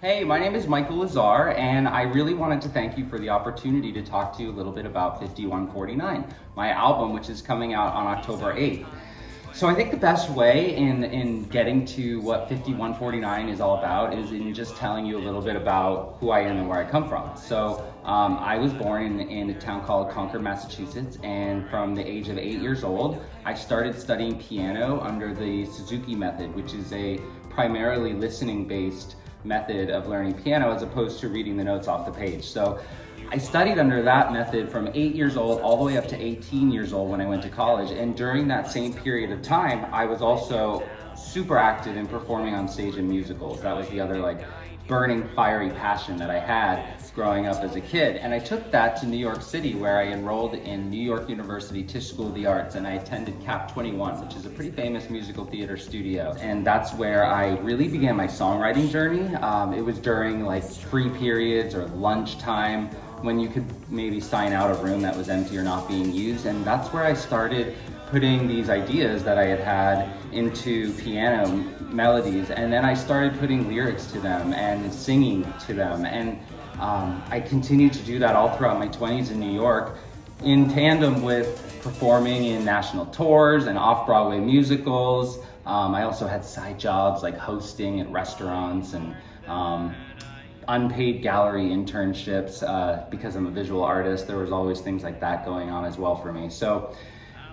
Hey, my name is Michael Lazar, and I really wanted to thank you for the opportunity to talk to you a little bit about 5149, my album, which is coming out on October 8th. So I think the best way in getting to what 5149 is all about is in just telling you a little bit about who I am and where I come from. So I was born in a town called Concord, Massachusetts, and from the age of 8 years old, I started studying piano under the Suzuki method, which is a primarily listening-based method of learning piano as opposed to reading the notes off the page. So I studied under that method from 8 years old all the way up to 18 years old when I went to college. And during that same period of time, I was also super active in performing on stage in musicals. That was the other burning, fiery passion that I had growing up as a kid. And I took that to New York City, where I enrolled in New York University Tisch School of the Arts, and I attended Cap 21, which is a pretty famous musical theater studio. And that's where I really began my songwriting journey. It was during free periods or lunchtime when you could maybe sign out a room that was empty or not being used. And that's where I started putting these ideas that I had into piano melodies, and then I started putting lyrics to them and singing to them, and I continued to do that all throughout my 20s in New York, in tandem with performing in national tours and off-Broadway musicals. I also had side jobs like hosting at restaurants and unpaid gallery internships. Because I'm a visual artist, there was always things like that going on as well for me. So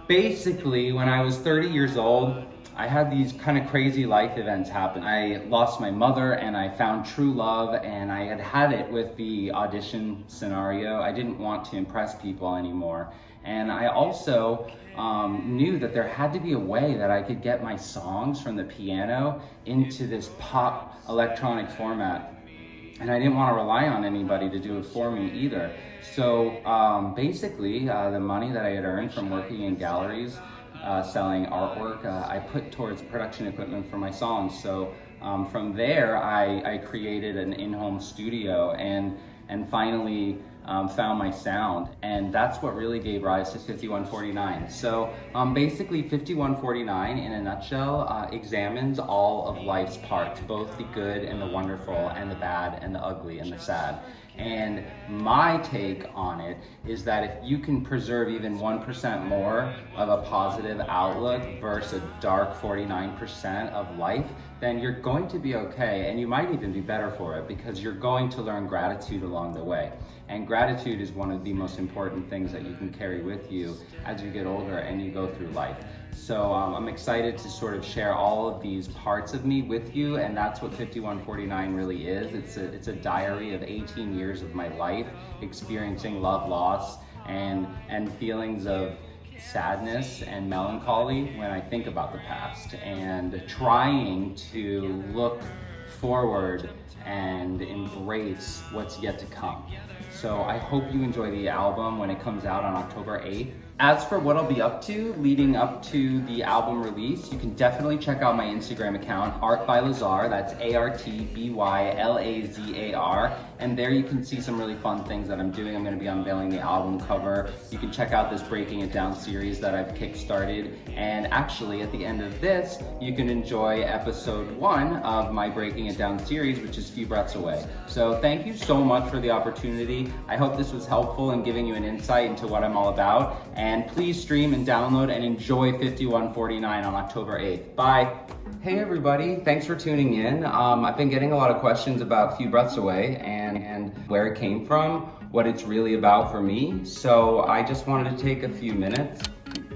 basically, when I was 30 years old, I had these kind of crazy life events happen. I lost my mother and I found true love, and I had it with the audition scenario. I didn't want to impress people anymore. And I also knew that there had to be a way that I could get my songs from the piano into this pop electronic format. And I didn't want to rely on anybody to do it for me either. So basically, the money that I had earned from working in galleries, selling artwork, I put towards production equipment for my songs. So from there, I created an in-home studio and finally found my sound. And that's what really gave rise to 5149. So basically 5149 in a nutshell examines all of life's parts, both the good and the wonderful and the bad and the ugly and the sad. And my take on it is that if you can preserve even 1% more of a positive outlook versus a dark 49% of life, then you're going to be okay, and you might even be better for it, because you're going to learn gratitude along the way. And gratitude is one of the most important things that you can carry with you as you get older and you go through life. So I'm excited to sort of share all of these parts of me with you, and that's what 5149 really is. It's a diary of 18 years of my life, experiencing love, loss, and feelings of sadness and melancholy when I think about the past, and trying to look forward and embrace what's yet to come. So I hope you enjoy the album when it comes out on October 8th. As for what I'll be up to leading up to the album release, you can definitely check out my Instagram account, Art by Lazar, that's ARTBYLAZAR, and there you can see some really fun things that I'm doing. I'm going to be unveiling the album cover. You can check out this Breaking It Down series that I've kickstarted, and actually at the end of this, you can enjoy episode 1 of my Breaking It Down series, which is Few Breaths Away. So thank you so much for the opportunity. I hope this was helpful in giving you an insight into what I'm all about. And please stream and download and enjoy 5149 on October 8th. Bye. Hey everybody, thanks for tuning in. I've been getting a lot of questions about Few Breaths Away and where it came from, what it's really about for me. So I just wanted to take a few minutes,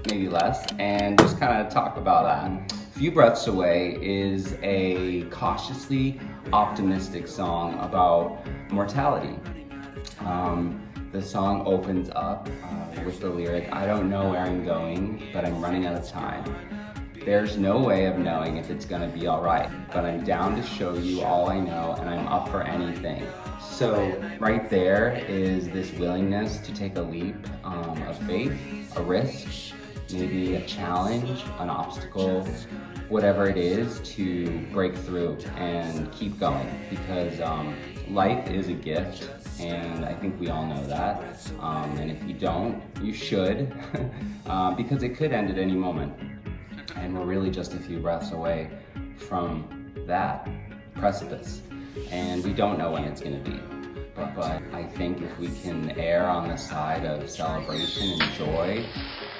maybe less, and just kind of talk about that. Few Breaths Away is a cautiously optimistic song about mortality. The song opens up with the lyric, "I don't know where I'm going, but I'm running out of time. There's no way of knowing if it's gonna be all right, but I'm down to show you all I know, and I'm up for anything." So right there is this willingness to take a leap of faith, a risk, maybe a challenge, an obstacle, whatever it is, to break through and keep going, because life is a gift, and I think we all know that. And if you don't, you should, because it could end at any moment. And we're really just a few breaths away from that precipice. and we don't know when it's going to be. But I think if we can err on the side of celebration and joy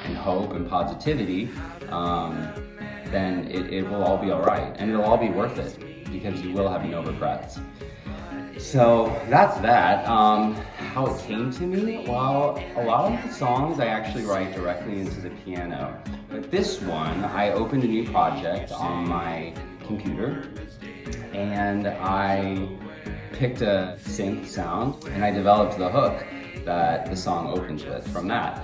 and hope and positivity, then it will all be all right, and it'll all be worth it, because you will have no regrets. So that's that. How it came to me? Well, a lot of the songs I actually write directly into the piano. But this one, I opened a new project on my computer, and I picked a synth sound, and I developed the hook that the song opens with from that.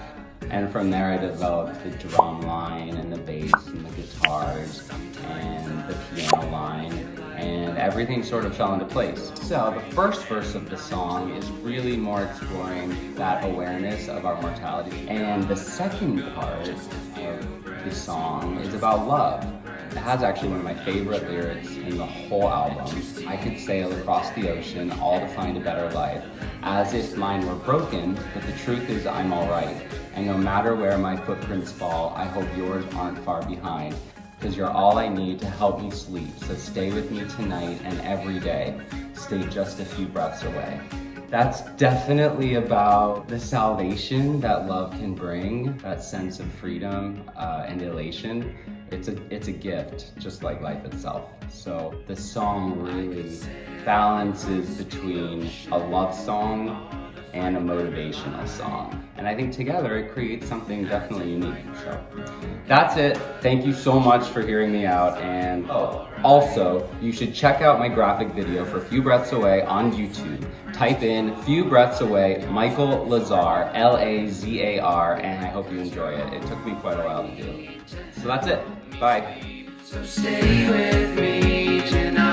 And from there I developed the drum line and the bass and the guitars and the piano line, and everything sort of fell into place. So the first verse of the song is really more exploring that awareness of our mortality. And the second part of the song is about love. It has actually one of my favorite lyrics in the whole album. I could sail across the ocean, all to find a better life, as if mine were broken, but the truth is I'm alright. And no matter where my footprints fall, I hope yours aren't far behind, because you're all I need to help me sleep. So stay with me tonight and every day. Stay just a few breaths away. That's definitely about the salvation that love can bring, that sense of freedom and elation. It's a gift, just like life itself. So the song really balances between a love song and a motivational song. And I think together it creates something definitely unique. So that's it. Thank you so much for hearing me out. And also, you should check out my graphic video for Few Breaths Away on YouTube. Type in Few Breaths Away, Michael Lazar, Lazar, and I hope you enjoy it. It took me quite a while to do. So that's it. Bye. So stay with me tonight.